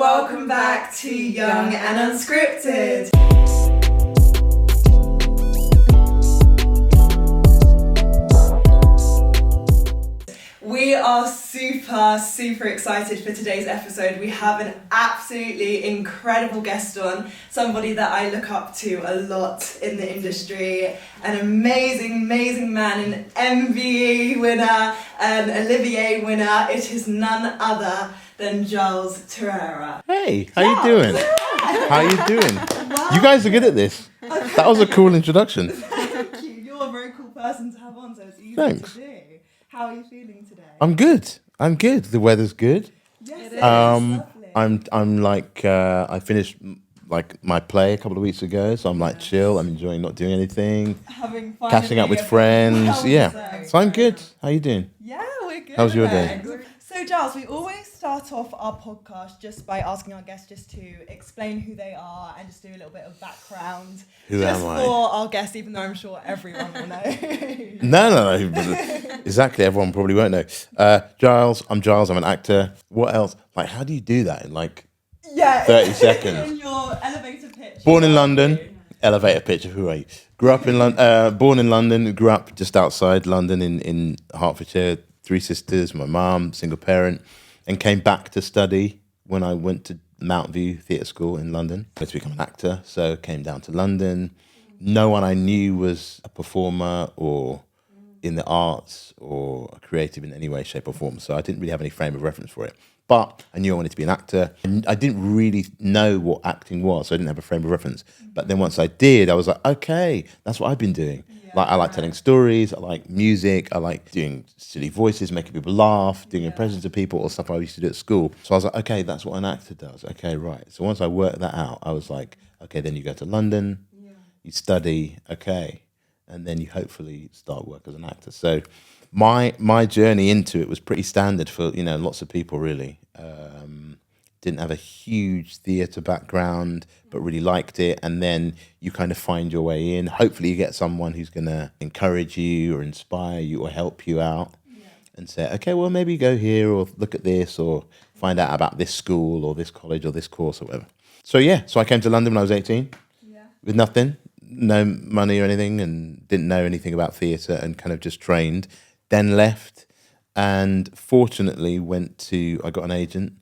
welcome back to Young and Unscripted. We are super excited for today's episode. We have an absolutely incredible guest on, somebody that I look up to a lot in the industry, an amazing man, an MBE winner, an Olivier winner. It is none other than Giles Terera. Hey, how you doing? How you doing? You guys are good at this. That was a cool introduction. Thank you. You're a very cool person to have on, so it's easy to do. How are you feeling today? I'm good. The weather's good. Yes, it is. Lovely. I'm like I finished like my play a couple of weeks ago, so I'm like chill. I'm enjoying not doing anything, catching up with friends. Yeah, so I'm good. How you doing? Yeah, we're good. How's your day? So Giles, we always start off our podcast just by asking our guests just to explain who they are and just do a little bit of background. Who just am I? for our guests, even though I'm sure everyone will know. No. Exactly, everyone probably won't know. Giles, I'm an actor. What else? Like, how do you do that in like 30 seconds? In your elevator pitch. Born in London. Elevator pitch of who are you? Grew up in London. Born in London. Grew up just outside London in Hertfordshire. 3 sisters, my mum, single parent, and came back to study when I went to Mount View Theatre School in London. I wanted to become an actor, so came down to London. No one I knew was a performer or in the arts or creative in any way, shape or form, so I didn't really have any frame of reference for it. But I knew I wanted to be an actor, and I didn't really know what acting was, so I didn't have a frame of reference. But then once I did, I was like, okay, that's what I've been doing. Like, I like telling stories, I like music, I like doing silly voices, making people laugh, doing impressions of people or stuff I used to do at school. So I was like, okay, that's what an actor does. Okay, right. So once I worked that out, I was like, okay, then you go to London, you study, okay, and then you hopefully start work as an actor. So my journey into it was pretty standard for, lots of people really. Didn't have a huge theatre background, but really liked it. And then you kind of find your way in. Hopefully you get someone who's going to encourage you or inspire you or help you out and say, okay, well, maybe go here or look at this or find out about this school or this college or this course or whatever. So I came to London when I was 18 with nothing, no money or anything, and didn't know anything about theatre and kind of just trained. Then left and fortunately I got an agent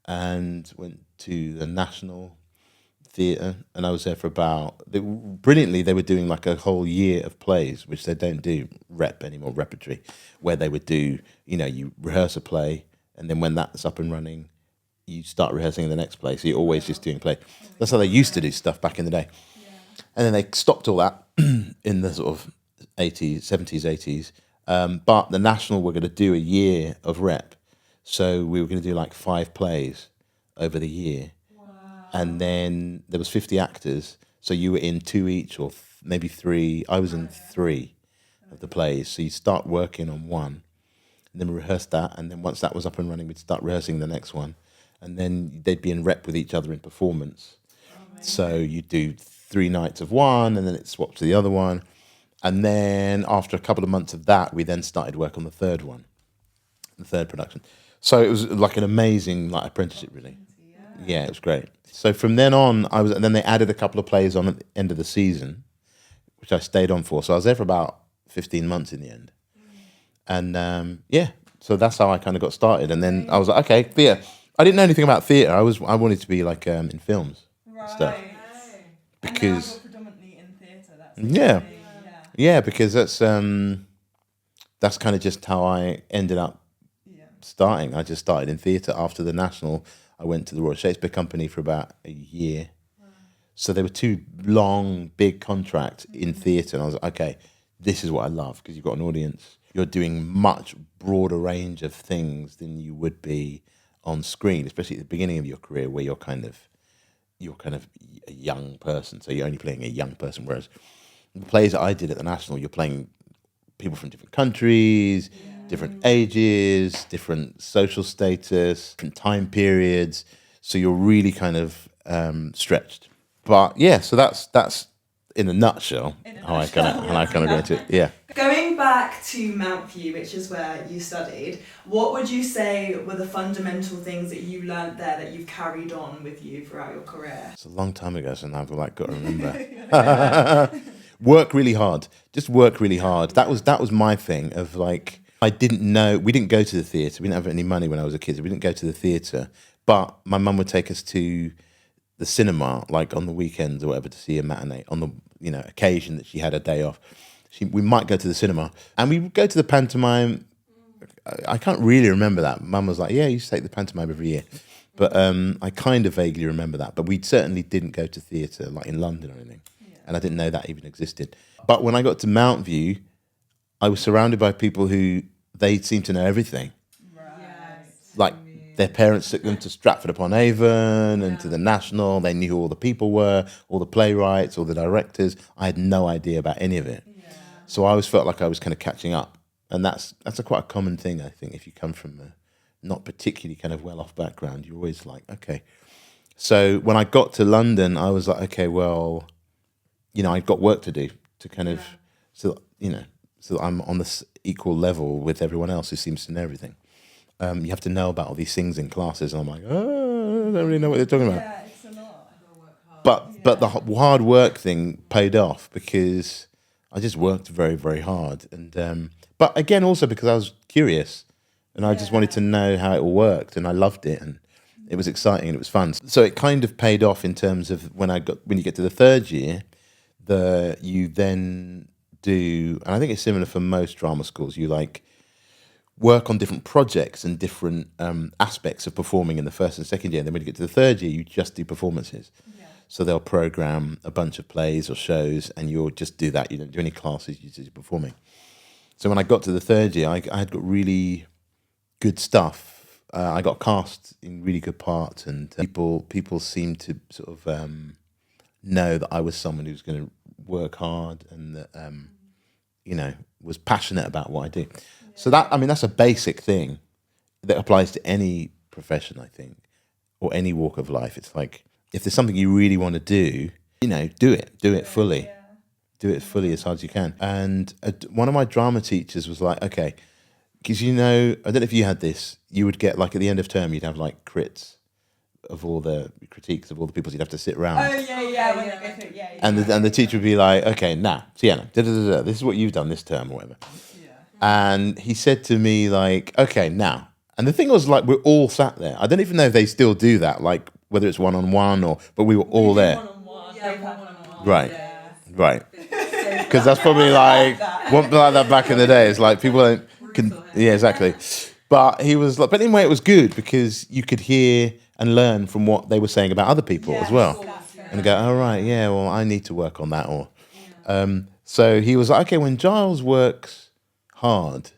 and went to the National Theatre, and I was there for brilliantly, they were doing like a whole year of plays, which they don't do anymore, repertory, where they would do, you rehearse a play, and then when that's up and running, you start rehearsing the next play, so you're always just doing play. That's how they used to do stuff back in the day. And then they stopped all that in the sort of 70s, 80s, but the National were going to do a year of rep. So we were going to do like 5 plays over the year. Wow. And then there was 50 actors. So you were in 2 each or maybe 3. I was in 3 of the plays. So you start working on 1 and then we rehearsed that. And then once that was up and running, we'd start rehearsing the next one. And then they'd be in rep with each other in performance. So you do 3 nights of one and then it swapped to the other one. And then after a couple of months of that, we then started work on the third one, the third production. So it was like an amazing apprenticeship, really. Yeah, it was great. So from then on, and then they added a couple of plays on at the end of the season, which I stayed on for. So I was there for about 15 months in the end. And so that's how I kind of got started. And then I was like, okay, theatre. I didn't know anything about theatre. I wanted to be like in films and stuff. Because and now you're predominantly in theatre. Yeah, because that's kind of just how I ended up starting. I just started in theatre after the National. I went to the Royal Shakespeare Company for about a year. Wow. So there were 2 long, big contracts in theatre, and I was like, okay, this is what I love, because you've got an audience. You're doing much broader range of things than you would be on screen, especially at the beginning of your career, where you're kind of a young person, so you're only playing a young person, whereas the plays that I did at the National, you're playing people from different countries, different ages, different social status, different time periods. So you're really kind of stretched. But yeah, so that's in a nutshell, how I kind of go into it. Yeah. Going back to Mount View, which is where you studied, what would you say were the fundamental things that you learnt there that you've carried on with you throughout your career? It's a long time ago, so now I've got to remember. Work really hard. Just work really hard. That was my thing of like, I didn't know, we didn't go to the theatre. We didn't have any money when I was a kid, so we didn't go to the theatre. But my mum would take us to the cinema, like on the weekends or whatever, to see a matinee on the, occasion that she had a day off. We might go to the cinema, and we would go to the pantomime. I can't really remember that. Mum was like, yeah, you used to take the pantomime every year. But I kind of vaguely remember that. But we certainly didn't go to theatre like in London or anything. Yeah. And I didn't know that even existed. But when I got to Mount View, I was surrounded by people who, they seemed to know everything. Right. Like their parents took them to Stratford-upon-Avon and to the National. They knew who all the people were, all the playwrights, all the directors. I had no idea about any of it. Yeah. So I always felt like I was kind of catching up. And that's quite a common thing, I think, if you come from a not particularly kind of well-off background. You're always like, okay. So when I got to London, I was like, okay, well, I've got work to do to kind of, so that I'm on this equal level with everyone else who seems to know everything. You have to know about all these things in classes, and I'm like, oh, I don't really know what they're talking about. Yeah, it's a lot. I've got to work hard. But the hard work thing paid off because I just worked very, very hard. And but again, also because I was curious and I just wanted to know how it all worked, and I loved it, and it was exciting and it was fun. So it kind of paid off in terms of when you get to the third year, you then do, and I think it's similar for most drama schools, you like work on different projects and different aspects of performing in the first and second year. And then when you get to the third year, you just do performances. Yeah. So they'll program a bunch of plays or shows, and you'll just do that. You don't do any classes, you just do performing. So when I got to the third year, I had got really good stuff. I got cast in really good parts, and people seemed to sort of know that I was someone who was going to work hard and that was passionate about what I do. Yeah. So that's a basic thing that applies to any profession, I think, or any walk of life. It's like, if there's something you really want to do, do it fully. Yeah. Do it fully as hard as you can. And one of my drama teachers was like, okay, because I don't know if you had this, you would get like at the end of term, you'd have like crits of all the critiques of all the people, so you'd have to sit around. Oh, yeah. And the teacher would be like, okay, now, Sienna, this is what you've done this term or whatever. Yeah. And he said to me like, okay, now. And the thing was like, we're all sat there. I don't even know if they still do that, like whether it's one-on-one but we were all there. One-on-one. Yeah, one-on-one. Right. Yeah. Right. Because that's probably like that back in the day. It's like people don't. Yeah, exactly. But he was like, but anyway, it was good because you could hear and learn from what they were saying about other people as well, and go, oh right, yeah, well, I need to work on that. Or, so he was like, okay, when Giles works hard,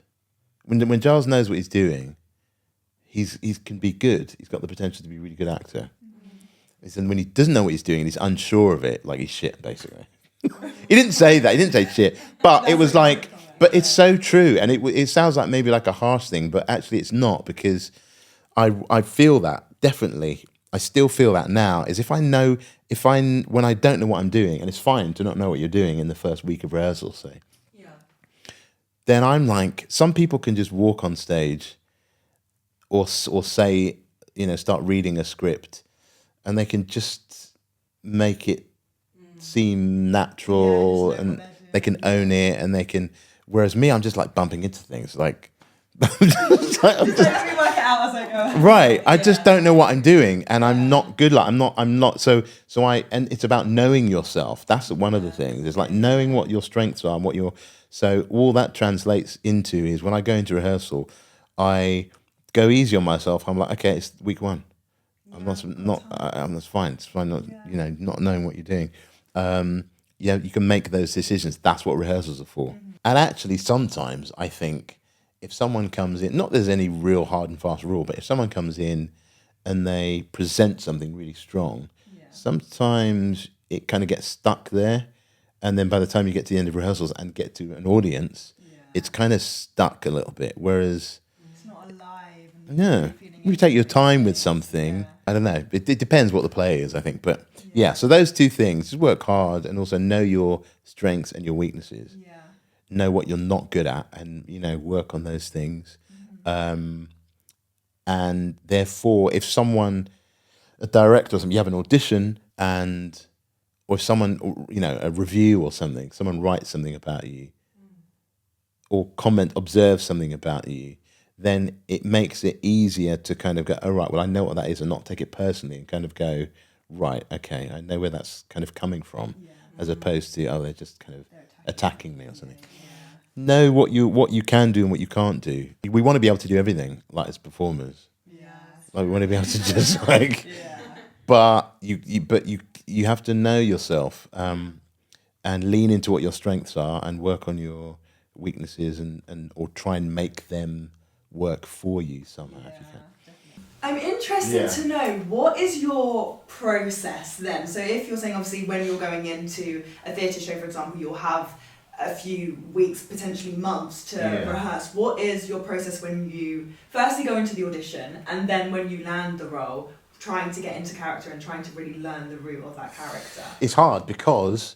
when Giles knows what he's doing, he can be good. He's got the potential to be a really good actor. And when he doesn't know what he's doing and he's unsure of it, like he's shit, basically. He didn't say that. He didn't say shit. But it was like, but it's so true. And it sounds like maybe like a harsh thing, but actually it's not, because I feel that, definitely. I still feel that now, is when I don't know what I'm doing, and it's fine to not know what you're doing in the first week of rehearsal, say. Yeah. Then I'm like, some people can just walk on stage or say, start reading a script, and they can just make it seem natural, and they can own it, and they can. Whereas me, I'm just like bumping into things, like. I'm just, work it out as I go. Right, I just don't know what I'm doing, and I'm not good. Like I'm not. So and it's about knowing yourself. That's one of the things. It's like knowing what your strengths are and what your. So all that translates into is when I go into rehearsal, I go easy on myself. I'm like, okay, it's week one. I'm that's fine. It's fine. Not knowing what you're doing. You can make those decisions. That's what rehearsals are for. Mm-hmm. And actually, sometimes I think if someone comes in, not there's any real hard and fast rule, but if someone comes in and they present something really strong, sometimes it kind of gets stuck there. And then by the time you get to the end of rehearsals and get to an audience, it's kind of stuck a little bit. Whereas it's not alive. Yeah. You take your time with something. I don't know. It depends what the play is, I think. But yeah, so those two things, just work hard and also know your strengths and your weaknesses. Yeah. Know what you're not good at and, work on those things. And therefore, if someone, a director or something, you have an audition or if someone, a review or something, someone writes something about you or observes something about you, then it makes it easier to kind of go, oh, right, well, I know what that is and not take it personally and kind of go, right, okay, I know where that's kind of coming from, as opposed to, oh, they're just kind of attacking me or something. Know what you can do and what you can't do. We want to be able to do everything, like as performers. Like we want to be able to just but you have to know yourself and lean into what your strengths are and work on your weaknesses and or try and make them work for you somehow if you can. I'm interested to know, what is your process then? So if you're saying, obviously, when you're going into a theatre show, for example, you'll have a few weeks, potentially months to rehearse. What is your process when you firstly go into the audition and then when you land the role, trying to get into character and trying to really learn the root of that character? It's hard because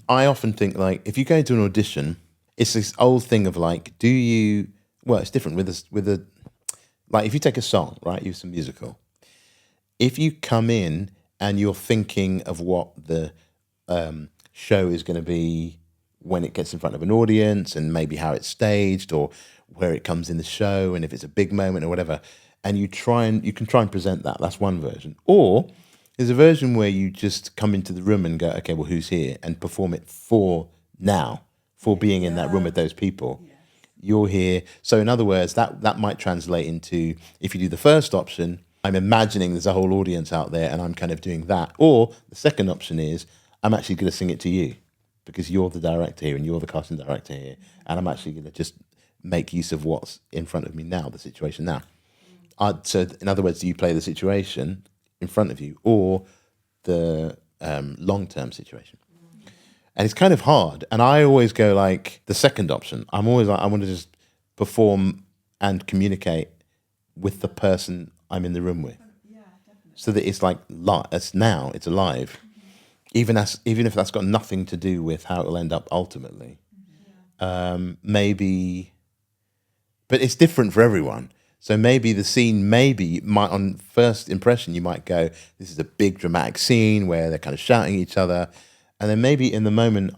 I often think, like, if you go to an audition, it's this old thing of like, it's different with a like if you take a song, right, use a musical. If you come in and you're thinking of what the show is going to be when it gets in front of an audience and maybe how it's staged or where it comes in the show and if it's a big moment or whatever, and you can try and present that. That's one version. Or there's a version where you just come into the room and go, okay, well, who's here? And perform it for being in that room with those people. You're here. So in other words, that might translate into, if you do the first option, I'm imagining there's a whole audience out there and I'm kind of doing that. Or the second option is, I'm actually going to sing it to you because you're the director here and you're the casting director here. And I'm actually going to just make use of what's in front of me now, the situation now. So in other words, do you play the situation in front of you or the long-term situation? And it's kind of hard. And I always go like the second option. I'm always like, I want to just perform and communicate with the person I'm in the room with. Yeah, definitely. So that it's like, it's alive. Even if that's got nothing to do with how it'll end up ultimately. Maybe, but it's different for everyone. So maybe the scene, on first impression, you might go, this is a big dramatic scene where they're kind of shouting at each other. And then maybe in the moment,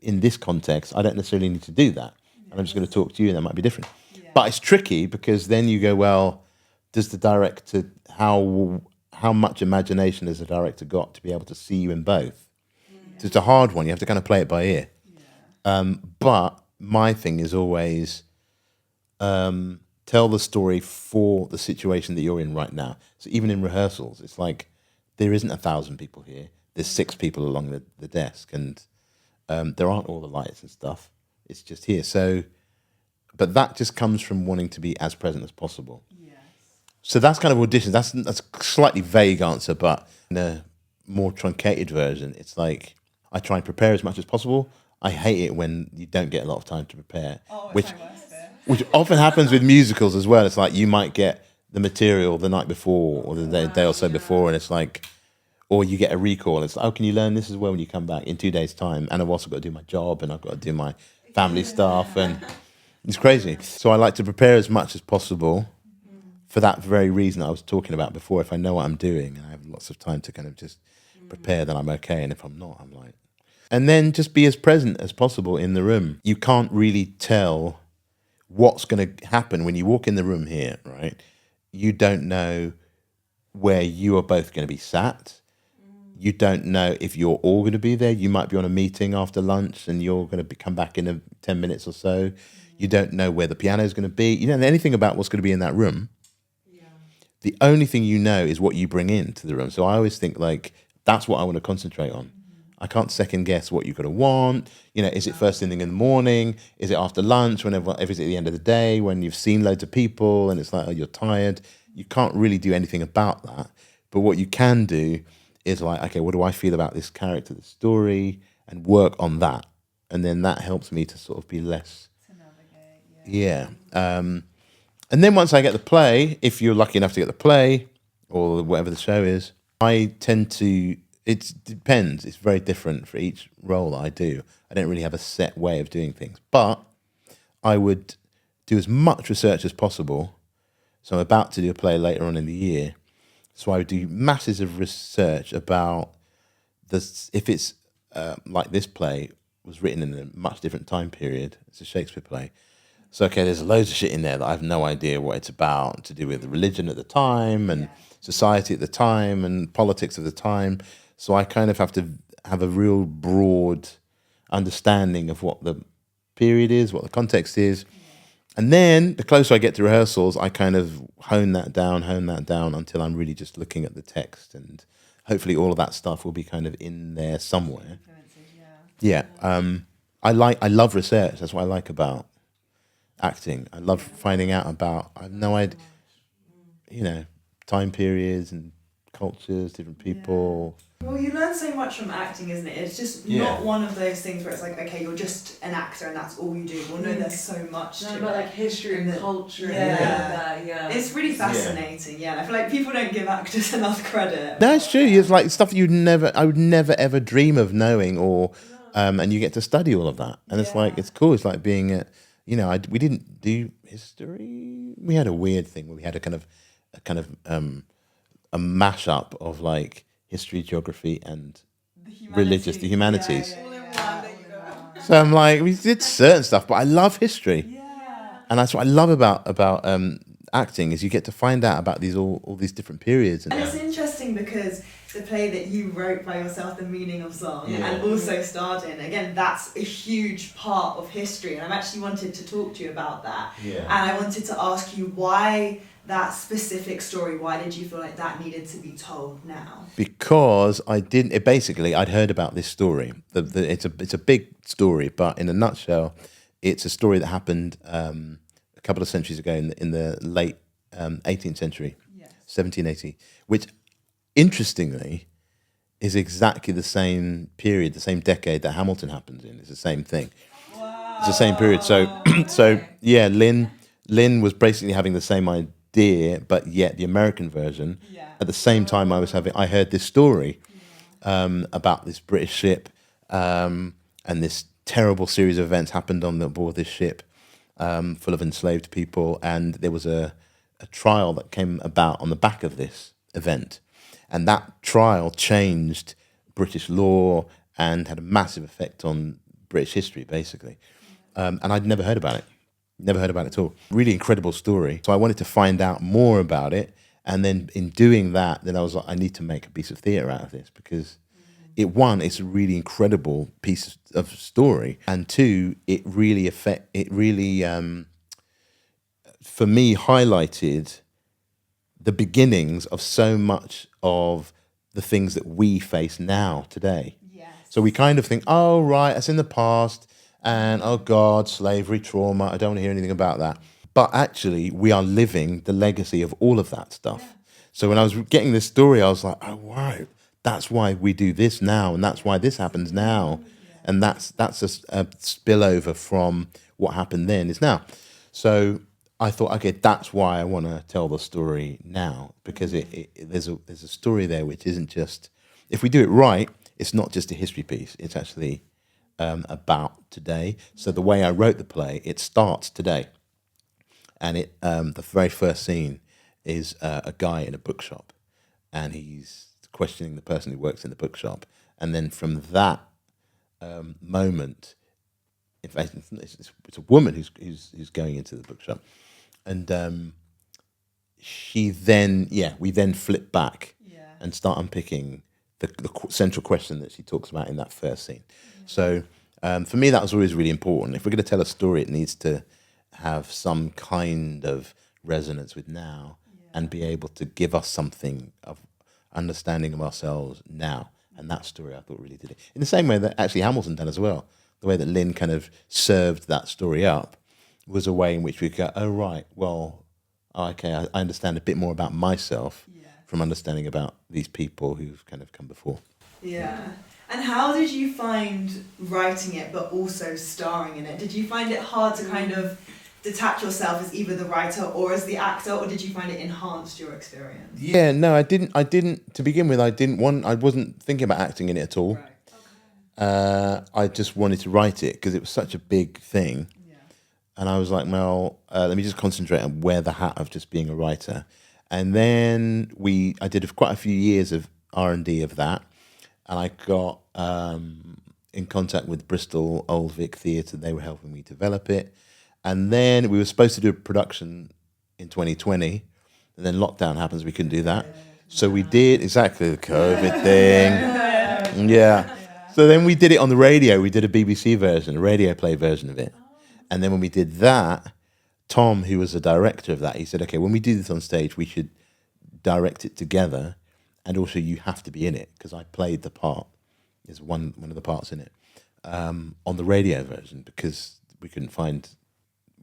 in this context, I don't necessarily need to do that. And I'm just going to talk to you and that might be different. Yeah. But it's tricky because then you go, well, does the director, how much imagination has the director got to be able to see you in both? So it's a hard one. You have to kind of play it by ear. But my thing is always tell the story for the situation that you're in right now. So even in rehearsals, it's like there isn't 1,000 people here. There's 6 people along the desk and there aren't all the lights and stuff. It's just here. So, but that just comes from wanting to be as present as possible. Yes. So that's kind of auditions. That's a slightly vague answer, but in a more truncated version, it's like I try and prepare as much as possible. I hate it when you don't get a lot of time to prepare, which often happens with musicals as well. It's like you might get the material the night before or the day or so before, and it's like, or you get a recall. It's like, oh, can you learn this as well when you come back in 2 days' time? And I've also got to do my job and I've got to do my family stuff, and it's crazy. So I like to prepare as much as possible for that very reason I was talking about before. If I know what I'm doing and I have lots of time to kind of just prepare, then I'm okay. And if I'm not, I'm like... And then just be as present as possible in the room. You can't really tell what's going to happen when you walk in the room here, right? You don't know where you are both going to be sat. You don't know if you're all going to be there. You might be on a meeting after lunch and you're going to come back in 10 minutes or so. You don't know where the piano is going to be. You don't know anything about what's going to be in that room. Yeah. The only thing you know is what you bring into the room. So I always think like, that's what I want to concentrate on. I can't second guess what you're going to want. Is it first thing in the morning? Is it after lunch? If it's at the end of the day, when you've seen loads of people and it's like, oh, you're tired. You can't really do anything about that. But what you can do is like, okay, what do I feel about this character, the story, and work on that. And then that helps me to sort of be less... To navigate, yeah. And then once I get the play, if you're lucky enough to get the play or whatever the show is, I tend to, it depends. It's very different for each role that I do. I don't really have a set way of doing things, but I would do as much research as possible. So I'm about to do a play later on in the year. So I would do masses of research about this, if it's like this play was written in a much different time period. It's a Shakespeare play. So, okay, there's loads of shit in there that I have no idea what it's about, to do with the religion at the time and society at the time and politics of the time. So I kind of have to have a real broad understanding of what the period is, what the context is. And then the closer I get to rehearsals, I kind of hone that down until I'm really just looking at the text. And hopefully all of that stuff will be kind of in there somewhere. Yeah. I love research. That's what I like about acting. I love finding out about, I have no idea, time periods and cultures, different people. Well, you learn so much from acting, isn't it? It's just not one of those things where it's like, okay, you're just an actor and that's all you do. Well, no, there's so much to about it. like history and culture and all of that, It's really fascinating, and I feel like people don't give actors enough credit. No, it's true. It's like stuff I would never ever dream of knowing, or and you get to study all of that. And it's like, it's cool. It's like being at, we didn't do history. We had a weird thing where we had a kind of a mashup of like history, geography, and the humanities. So I'm like, we did certain stuff, but I love history, and that's what I love about acting, is you get to find out about these all these different periods. And it's interesting because the play that you wrote by yourself, The Meaning of Zong, and also starred in, again, that's a huge part of history, and I actually wanted to talk to you about that. And I wanted to ask you why that specific story, why did you feel like that needed to be told now? Because I'd heard about this story. It's a big story, but in a nutshell, it's a story that happened a couple of centuries ago in the late 18th century, 1780, which interestingly is exactly the same period, the same decade that Hamilton happens in. It's the same thing. Wow. It's the same period. So Lynn was basically having the same idea, but yet the American version. At the same time, I heard this story about this British ship, and this terrible series of events happened on board this ship, full of enslaved people, and there was a trial that came about on the back of this event, and that trial changed British law and had a massive effect on British history, basically. And I'd never heard about it. Never heard about it at all. Really incredible story. So I wanted to find out more about it. And then in doing that, then I was like, I need to make a piece of theatre out of this, because it's a really incredible piece of story. And two, it really, for me, highlighted the beginnings of so much of the things that we face now, today. So we kind of think, oh, right, that's in the past. And, oh, God, slavery, trauma, I don't want to hear anything about that. But actually, we are living the legacy of all of that stuff. So when I was getting this story, I was like, oh, wow, that's why we do this now, and that's why this happens now. And that's a spillover from what happened then is now. So I thought, okay, that's why I want to tell the story now, because there's a story there which isn't just, if we do it right, it's not just a history piece. It's actually about today. So the way I wrote the play, it starts today, and the very first scene is a guy in a bookshop, and he's questioning the person who works in the bookshop, and then from that moment, in fact, it's a woman who's going into the bookshop, and we then flip back and start unpicking the central question that she talks about in that first scene. So for me, that was always really important. If we're going to tell a story, it needs to have some kind of resonance with now, and be able to give us something of understanding of ourselves now. And that story, I thought, really did it. In the same way that actually Hamilton done as well. The way that Lynn kind of served that story up was a way in which we go, oh, right, well, okay, I understand a bit more about myself from understanding about these people who've kind of come before. Yeah. And how did you find writing it but also starring in it? Did you find it hard to kind of detach yourself as either the writer or as the actor, or did you find it enhanced your experience? Yeah, no, I didn't to begin with. I wasn't thinking about acting in it at all. Right. I just wanted to write it because it was such a big thing. Yeah. And I was like, well, let me just concentrate and wear the hat of just being a writer. And then I did quite a few years of R&D of that. And I got in contact with Bristol Old Vic Theatre. They were helping me develop it. And then we were supposed to do a production in 2020. And then lockdown happens. We couldn't do that. So we did exactly the COVID thing. Yeah. So then we did it on the radio. We did a BBC version, a radio play version of it. And then when we did that, Tom, who was the director of that, he said, okay, when we do this on stage, we should direct it together. And also you have to be in it, because I played the part, is one of the parts in it, on the radio version, because we couldn't find,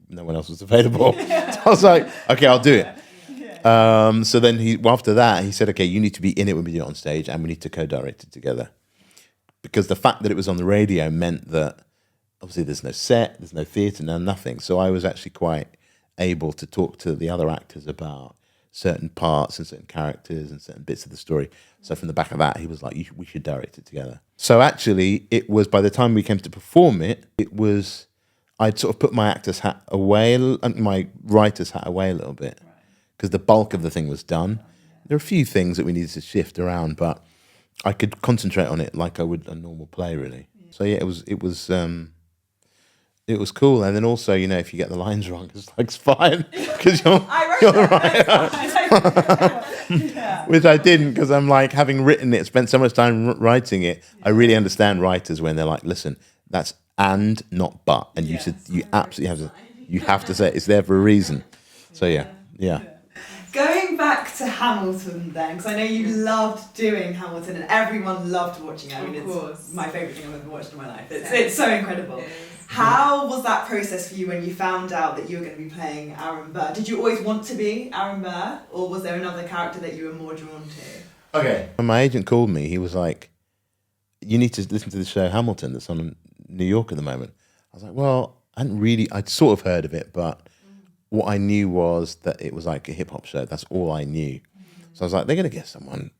no one else was available. So I was like, okay, I'll do it. So then after that, he said, okay, you need to be in it when we do it on stage, and we need to co-direct it together. Because the fact that it was on the radio meant that obviously there's no set, there's no theatre, no nothing. So I was actually quite able to talk to the other actors about certain parts and certain characters and certain bits of the story. So from the back of that, he was like, we should direct it together. So actually, it was, by the time we came to perform it, I'd sort of put my actor's hat away, my writer's hat away a little bit, because the bulk of the thing was done. There are a few things that we needed to shift around, but I could concentrate on it like I would a normal play, really. So yeah, it was cool. And then also, if you get the lines wrong, it's fine, because you're the writer. Which I didn't, because I'm like, having written it, spent so much time writing it, I really understand writers when they're like, listen, that's and, not but. And you absolutely have to say it. It's there for a reason. So yeah. Going back to Hamilton then, because I know you loved doing Hamilton and everyone loved watching it. I mean, it's my favourite thing I've ever watched in my life. It's so incredible. How was that process for you when you found out that you were going to be playing Aaron Burr? Did you always want to be Aaron Burr, or was there another character that you were more drawn to? Okay. When my agent called me, he was like, you need to listen to the show Hamilton that's on in New York at the moment. I was like, well, I'd sort of heard of it, but what I knew was that it was like a hip hop show. That's all I knew. So I was like, they're going to get someone,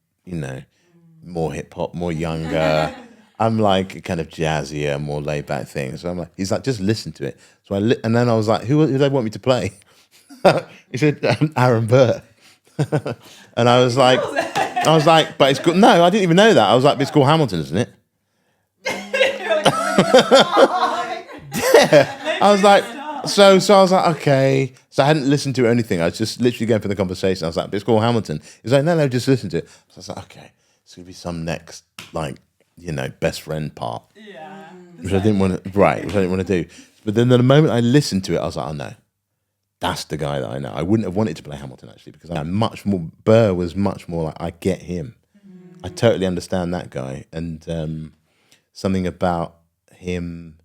more hip hop, more younger. I'm like kind of jazzier, more laid back thing. So I'm like, he's like, just listen to it. So and then I was like, who do they want me to play? He said, Aaron Burr. And I was like, but it's called, no, I didn't even know that. I was like, but it's called Hamilton, isn't it? Yeah. I was like, so I was like, okay. So I hadn't listened to it or anything. I was just literally going for the conversation. I was like, but it's called Hamilton. He was like, no, just listen to it. So I was like, okay, it's going to be some next, best friend part. Yeah. Which I didn't want to do. But then the moment I listened to it, I was like, oh no, that's the guy that I know. I wouldn't have wanted to play Hamilton, actually, because Burr was much more like, I get him. I totally understand that guy. And something about him,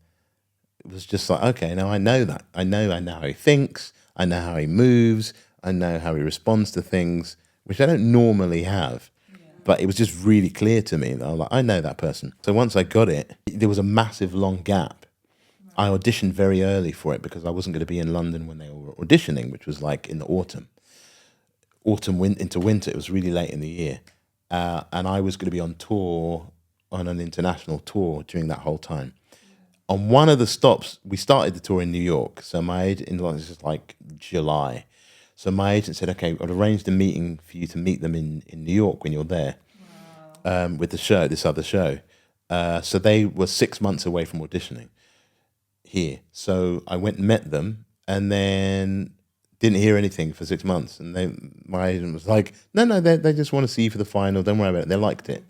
it was just like, okay, now I know that. I know how he thinks. I know how he moves. I know how he responds to things, which I don't normally have. Yeah. But it was just really clear to me that I was like, I know that person. So once I got it, there was a massive long gap. Right. I auditioned very early for it because I wasn't going to be in London when they were auditioning, which was like in the autumn into winter. It was really late in the year. And I was going to be on tour, on an international tour during that whole time. On one of the stops, we started the tour in New York. So my agent, this is like July. So my agent said, okay, I've arranged a meeting for you to meet them in New York when you're there. Wow. With this other show. So they were 6 months away from auditioning here. So I went and met them and then didn't hear anything for 6 months. And my agent was like, no, they just want to see you for the final. Don't worry about it. They liked it.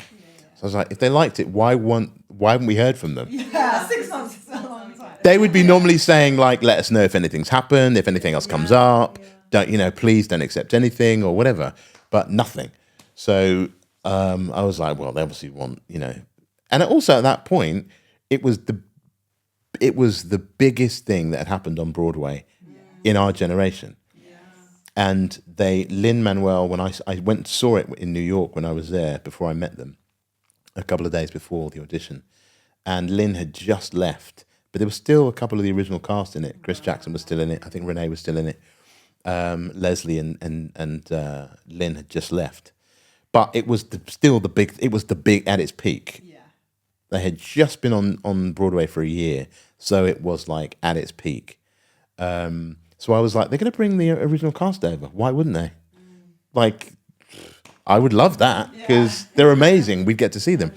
So I was like, if they liked it, why haven't we heard from them? Yeah, 6 months is a long time. They would be normally saying like, let us know if anything's happened, if anything else comes up. Don't, please don't accept anything or whatever. But nothing. So I was like, well, they obviously want, And also at that point, it was the biggest thing that had happened on Broadway in our generation. And Lin-Manuel, when I went and saw it in New York when I was there before I met them, a couple of days before the audition, and Lynn had just left but there was still a couple of the original cast in it. Chris Jackson was still in it. I think Renee was still in it. Leslie and Lynn had just left, but it was still the big. It was the big at its peak. Yeah. They had just been on Broadway for a year, so it was like at its peak. So I was like, they're going to bring the original cast over. Why wouldn't they? Like, I would love that because they're amazing. We'd get to see them.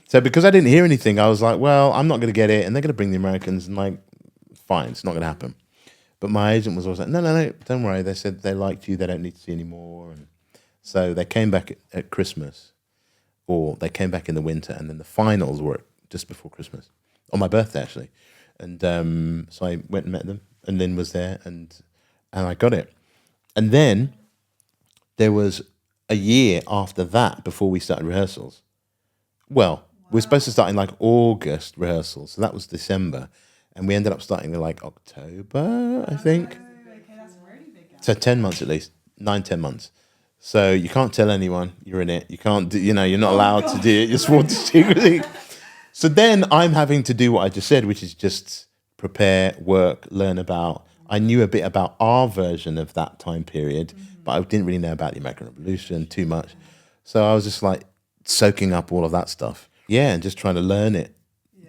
So because I didn't hear anything, I was like, well, I'm not going to get it, and they're going to bring the Americans, and like, fine, it's not going to happen. But my agent was always like, no, don't worry. They said they liked you. They don't need to see any more. And so they came back at Christmas, or they came back in the winter, and then the finals were just before Christmas, on my birthday actually. And so I went and met them, and Lynn was there, and I got it. And then there was a year after that before we started rehearsals. Well, we were supposed to start in like August rehearsals, so that was December. And we ended up starting in like October, I think. Okay, that's really big. So 10 months at least, 9-10 months. So you can't tell anyone you're in it. You can't do, you're not allowed to do it. You're sworn to secrecy. So then I'm having to do what I just said, which is just prepare, work, learn about. I knew a bit about our version of that time period, but I didn't really know about the American Revolution too much. So I was just like soaking up all of that stuff. Yeah, and just trying to learn it,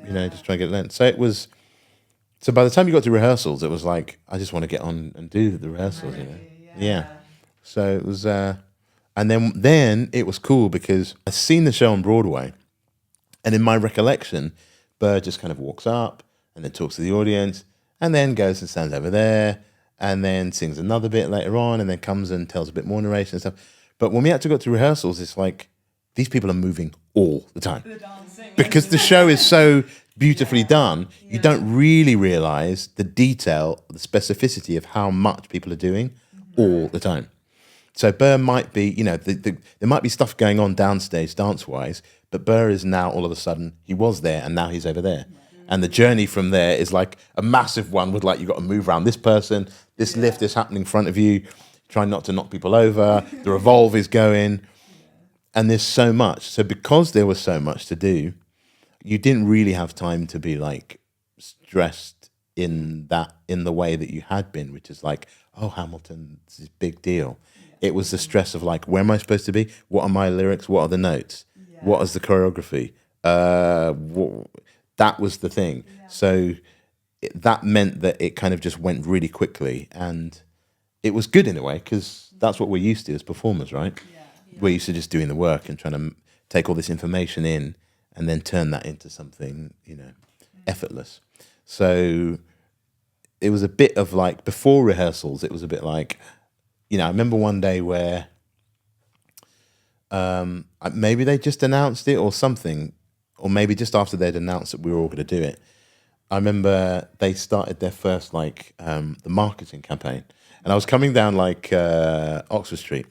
just trying to get it learned. So by the time you got to rehearsals, it was like, I just want to get on and do the rehearsals, Yeah. So it was, and then it was cool because I'd seen the show on Broadway, and in my recollection, Burr just kind of walks up and then talks to the audience, and then goes and stands over there, and then sings another bit later on, and then comes and tells a bit more narration and stuff. But when we had to go to rehearsals, it's like, these people are moving all the time. The dancing. Because the show is so beautifully done, you don't really realize the detail, the specificity of how much people are doing all the time. So Burr might be, there might be stuff going on downstage dance-wise, but Burr is now all of a sudden, he was there and now he's over there. And the journey from there is like a massive one with like, you've got to move around this person, this lift is happening in front of you, try not to knock people over, the revolve is going, and there's so much. So because there was so much to do, you didn't really have time to be like stressed in the way that you had been, which is like, oh, Hamilton's this big deal. It was the stress of like, where am I supposed to be? What are my lyrics? What are the notes? What is the choreography? That was the thing. So that meant that it kind of just went really quickly, and it was good in a way because that's what we're used to as performers, right? We're used to just doing the work and trying to take all this information in and then turn that into something, effortless. So it was a bit of like, before rehearsals, it was a bit like, I remember one day where maybe they just announced it or something, or maybe just after they'd announced that we were all going to do it. I remember they started their first the marketing campaign, and I was coming down Oxford Street,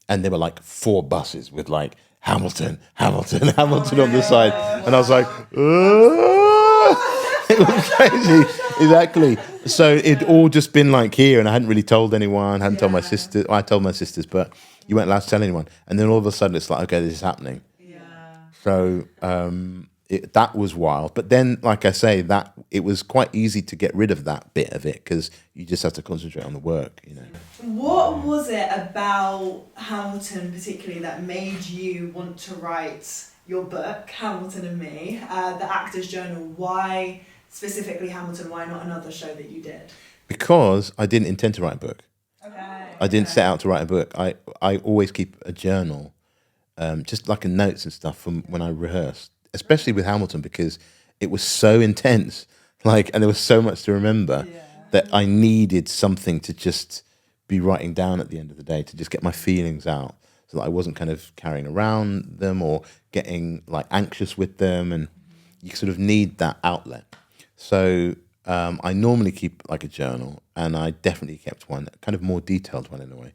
and there were like 4 buses with like Hamilton on the side, and I was like, it was crazy. Exactly. So it'd all just been like here, and I hadn't really told anyone. Hadn't told my sister. I told my sisters, but you weren't allowed to tell anyone. And then all of a sudden, it's like, okay, this is happening. So that was wild. But then, like I say, that it was quite easy to get rid of that bit of it because you just have to concentrate on the work, What was it about Hamilton particularly that made you want to write your book, Hamilton and Me, the Actor's Journal? Why specifically Hamilton? Why not another show that you did? Because I didn't intend to write a book. Okay. I didn't set out to write a book. I always keep a journal, just like in notes and stuff from when I rehearsed, especially with Hamilton because it was so intense, and there was so much to remember that I needed something to just be writing down at the end of the day to just get my feelings out, so that I wasn't kind of carrying around them or getting like anxious with them, and you sort of need that outlet. So I normally keep like a journal, and I definitely kept one, kind of more detailed one in a way,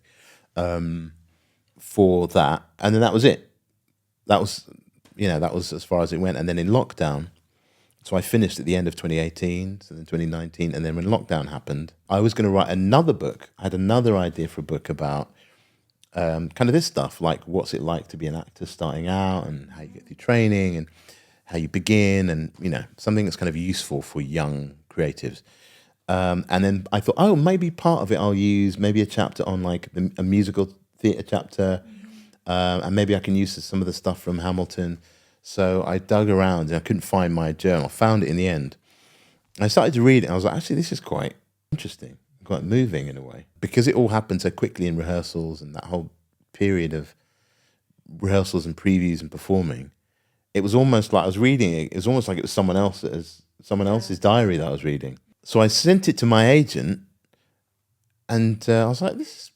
for that. And then that was it. That was as far as it went. And then in lockdown, so I finished at the end of 2018, so then 2019, and then when lockdown happened, I was going to write another book. I had another idea for a book about kind of this stuff, like what's it like to be an actor starting out and how you get through training and how you begin, and something that's kind of useful for young creatives. And then I thought, oh, maybe part of it I'll use maybe a chapter on like a musical theatre chapter, and maybe I can use some of the stuff from Hamilton. So I dug around and I couldn't find my journal. I found it in the end. I started to read it and I was like, actually, this is quite interesting, quite moving in a way. Because it all happened so quickly in rehearsals and that whole period of rehearsals and previews and performing, it was almost like I was reading it. It was almost like it was someone else's diary that I was reading. So I sent it to my agent and I was like, this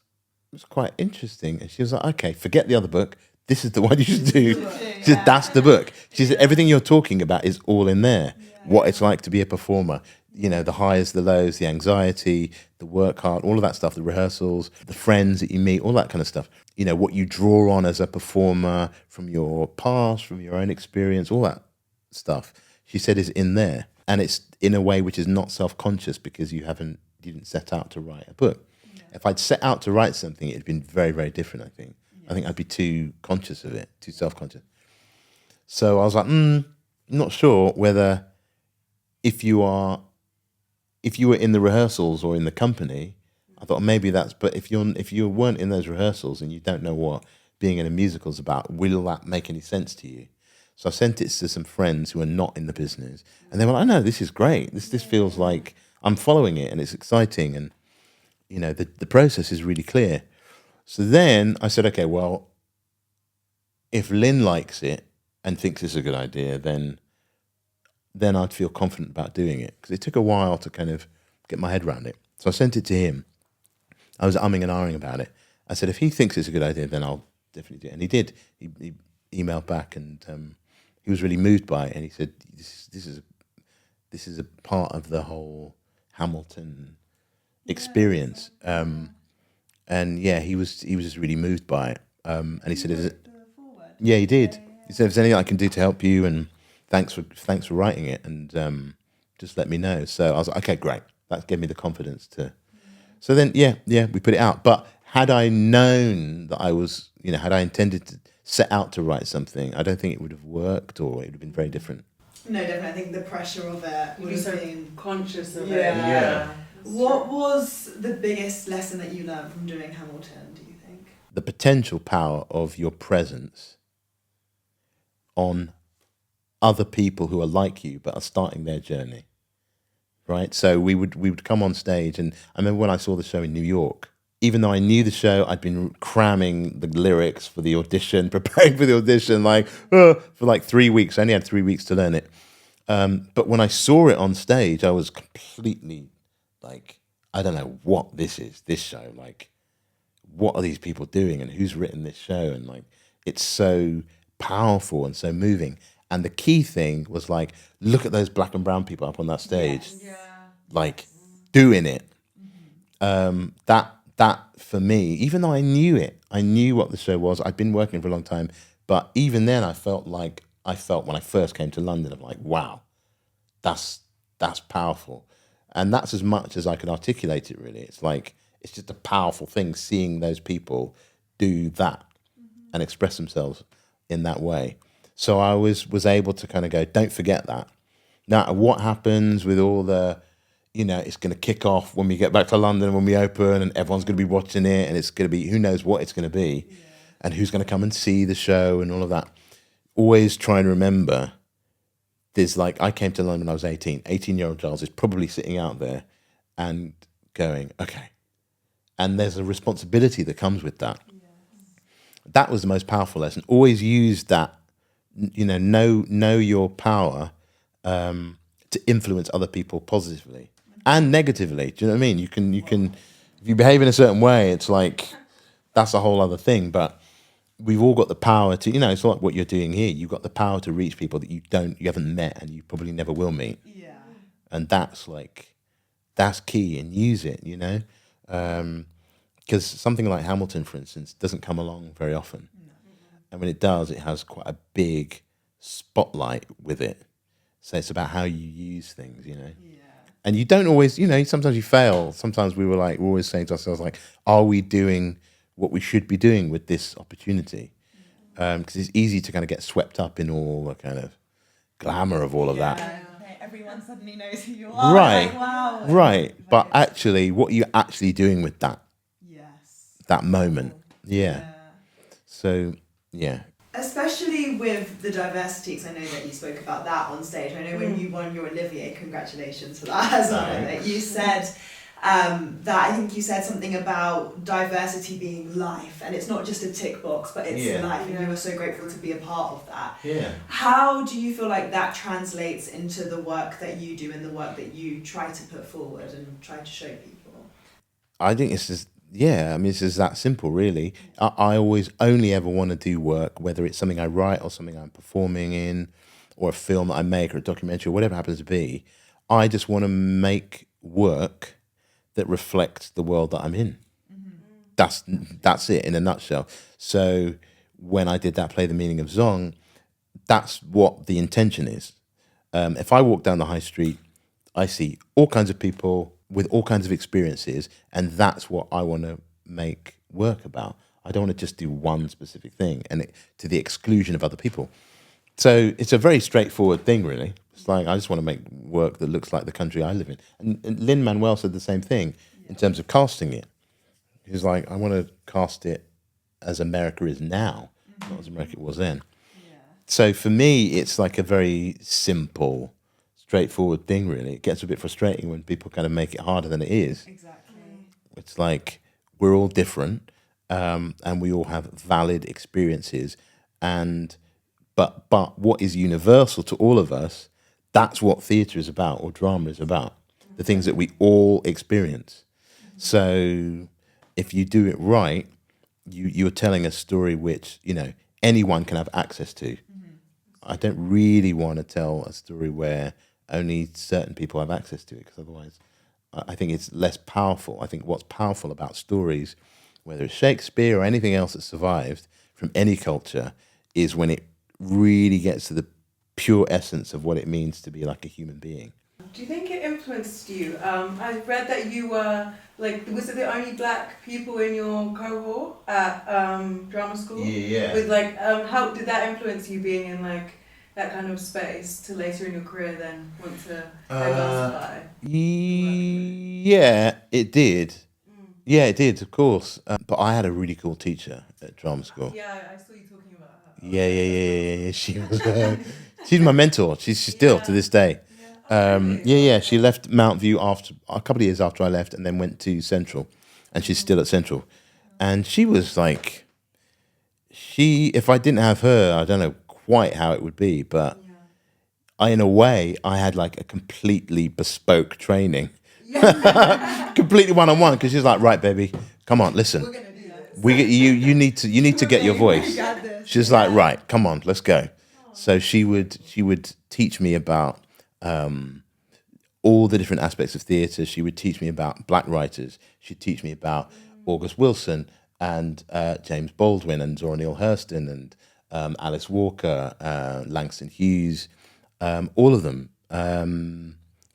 is quite interesting. And she was like, okay, forget the other book. This is the one you should do. She said, that's the book. She said, everything you're talking about is all in there. What it's like to be a performer, the highs, the lows, the anxiety, the work hard, all of that stuff, the rehearsals, the friends that you meet, all that kind of stuff. What you draw on as a performer from your past, from your own experience, all that stuff, she said is in there. And it's in a way which is not self-conscious because you didn't set out to write a book. Yeah. If I'd set out to write something, it'd been very, very different, I think. Yes. I think I'd be too conscious of it, too self-conscious. So I was like, not sure whether if you were in the rehearsals or in the company, I thought maybe but if you weren't in those rehearsals and you don't know what being in a musical is about, will that make any sense to you? So I sent it to some friends who are not in the business, and they were like, "Oh no, this is great. This feels like I'm following it, and it's exciting, and the process is really clear." So then I said, "Okay, well, if Lynn likes it and thinks it's a good idea, then I'd feel confident about doing it," because it took a while to kind of get my head around it. So I sent it to him. I was umming and ahhing about it. I said, if he thinks it's a good idea, then I'll definitely do it. And he did. He emailed back, and he was really moved by it. And he said, this is a part of the whole Hamilton experience. And yeah, he was just really moved by it. And he said, yeah, he did. He said, if there's anything I can do to help you, and thanks for writing it, and just let me know. So I was like, okay, great. That gave me the confidence to. So then, yeah, we put it out. But had I known that had I intended to set out to write something, I don't think it would have worked, or it would have been very different. No, definitely. I think the pressure of it would have been conscious of it. Yeah. What was the biggest lesson that you learned from doing Hamilton, do you think? The potential power of your presence on other people who are like you but are starting their journey, right? So we would come on stage, and I remember when I saw the show in New York, even though I knew the show, I'd been cramming the lyrics for the audition, preparing for the audition, for like 3 weeks. I only had 3 weeks to learn it. But when I saw it on stage, I was completely like, I don't know what this show, like, what are these people doing, and who's written this show? And like, it's so powerful and so moving. And the key thing was like, look at those black and brown people up on that stage, like doing it. That for me, even though I knew what the show was, I'd been working for a long time, but even then I felt when I first came to London, I'm like, wow, that's powerful. And that's as much as I can articulate it, really. It's like, it's just a powerful thing seeing those people do that and express themselves in that way. So I was able to kind of go, don't forget that. Now, what happens with all the, it's going to kick off when we get back to London, when we open, and everyone's going to be watching it, and it's going to be, who knows what it's going to be, and who's going to come and see the show and all of that. Always try and remember, there's like, I came to London when I was 18. 18-year-old Giles is probably sitting out there and going, okay. And there's a responsibility that comes with that. Yes. That was the most powerful lesson. Always use that, know your power to influence other people positively and negatively. Do you know what I mean? You can if you behave in a certain way, it's like, that's a whole other thing. But we've all got the power to, it's like what you're doing here. You've got the power to reach people that you haven't met, and you probably never will meet. Yeah. And that's key, and use it, because something like Hamilton, for instance, doesn't come along very often. No. And when it does, it has quite a big spotlight with it. So it's about how you use things, Yeah. And you don't always, sometimes you fail. Sometimes we're always saying to ourselves, like, are we doing what we should be doing with this opportunity? Because it's easy to kind of get swept up in all the kind of, glamour of all of that. Okay, everyone suddenly knows who you are. Right. Like, wow. Right. But actually, what are you actually doing with that moment? Yeah. So, yeah. Especially with the diversity, because I know that you spoke about that on stage. I know when you won your Olivier, congratulations for that as well. That you said that I think you said something about diversity being life, and it's not just a tick box, but it's life, and you were so grateful to be a part of that. Yeah. How do you feel like that translates into the work that you do and the work that you try to put forward and try to show people? I think it's just, it's just that simple, really. I always only ever want to do work, whether it's something I write or something I'm performing in, or a film that I make or a documentary or whatever it happens to be. I just want to make work that reflects the world that I'm in. That's it in a nutshell. So when I did that play, The Meaning of Zong, that's what the intention is. If I walk down the high street, I see all kinds of people with all kinds of experiences, and that's what I want to make work about. I don't want to just do one specific thing and to the exclusion of other people. So it's a very straightforward thing, really. It's like, I just want to make work that looks like the country I live in. And Lin-Manuel said the same thing in terms of casting it. He's like, I want to cast it as America is now, not as America was then. So for me, it's like a very simple, straightforward thing, really. It gets a bit frustrating when people kind of make it harder than it is. Exactly. It's like, we're all different, and we all have valid experiences, but what is universal to all of us, that's what theatre is about, or drama is about. The things that we all experience. So if you do it right, you're telling a story which, anyone can have access to. I don't really want to tell a story where only certain people have access to it, because otherwise I think it's less powerful. I think what's powerful about stories, whether it's Shakespeare or anything else that survived from any culture, is when it really gets to the pure essence of what it means to be like a human being. Do you think it influenced you? I read that you were, was it the only black people in your cohort at drama school? Yeah. With how did that influence you being in that kind of space to later in your career then want to diversify? Yeah, it did. Yeah, it did, of course. But I had a really cool teacher at drama school. Yeah, I saw you talking about her. Yeah. She was. She's my mentor. She's still to this day. She left Mount View after a couple of years after I left, and then went to Central, and she's still at Central. And she was like, if I didn't have her, I don't know quite how it would be, but in a way, I had like a completely bespoke training, completely one-on-one. Because she's like, right, baby, come on, listen, you need to get your voice. She's like, right, come on, let's go. So she would teach me about all the different aspects of theatre. She would teach me about black writers. She'd teach me about August Wilson and James Baldwin and Zora Neale Hurston and Alice Walker, Langston Hughes, all of them,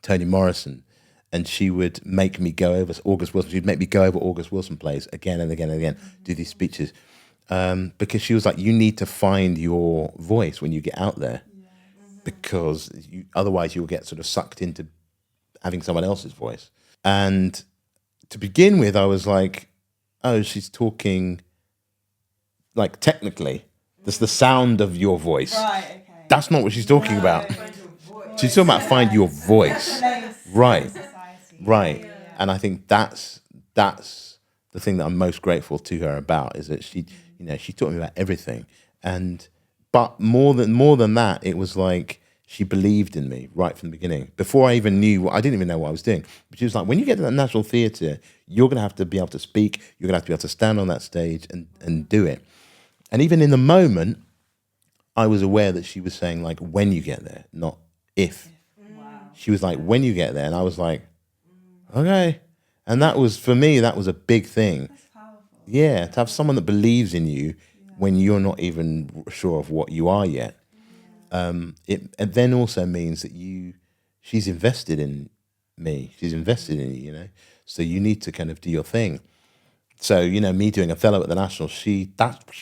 Toni Morrison. And she would make me go over August Wilson. She'd make me go over August Wilson plays again and again and again, do these speeches. Because she was like, you need to find your voice when you get out there, because otherwise you'll get sort of sucked into having someone else's voice. And to begin with, I was like, oh, she's talking like technically. That's the sound of your voice. Right, okay. That's not what she's talking about. She's talking about find your voice. Right. Yeah. And I think that's the thing that I'm most grateful to her about, is that she taught me about everything. But more than that, it was like she believed in me right from the beginning. Before I even knew, I didn't even know what I was doing. But she was like, when you get to that national theatre, you're going to have to be able to speak. You're going to have to be able to stand on that stage and do it. And even in the moment, I was aware that she was saying, like, when you get there, not if. Wow. She was like, when you get there. And I was like, okay. And that was, for me, that was a big thing. That's powerful. Yeah, to have someone that believes in you when you're not even sure of what you are yet. It then also means that she's invested in me. She's invested in you, So you need to kind of do your thing. So, me doing Othello at the National, she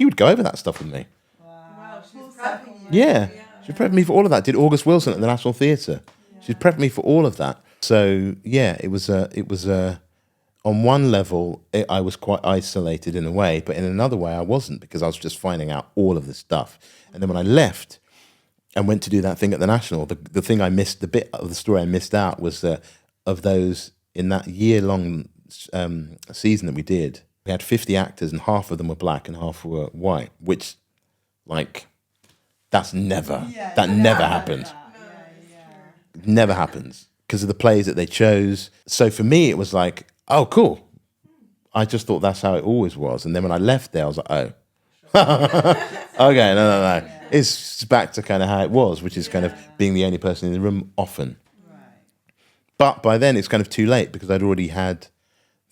would go over that stuff with me. Wow, she's prepping you. Yeah. She prepped me for all of that. Did August Wilson at the National Theatre. She prepped me for all of that. So yeah, it was on one level, I was quite isolated in a way, but in another way, I wasn't, because I was just finding out all of this stuff. And then when I left and went to do that thing at the National, the thing I missed, the bit of the story I missed out was of those in that year-long season that we did. We had 50 actors, and half of them were black and half were white, which, like, that never happens. Never happens because of the plays that they chose. So for me, it was like, oh, cool. I just thought that's how it always was. And then when I left there, I was like, oh. Okay, no. It's back to kind of how it was, which is kind of being the only person in the room often. But by then, it's kind of too late, because I'd already had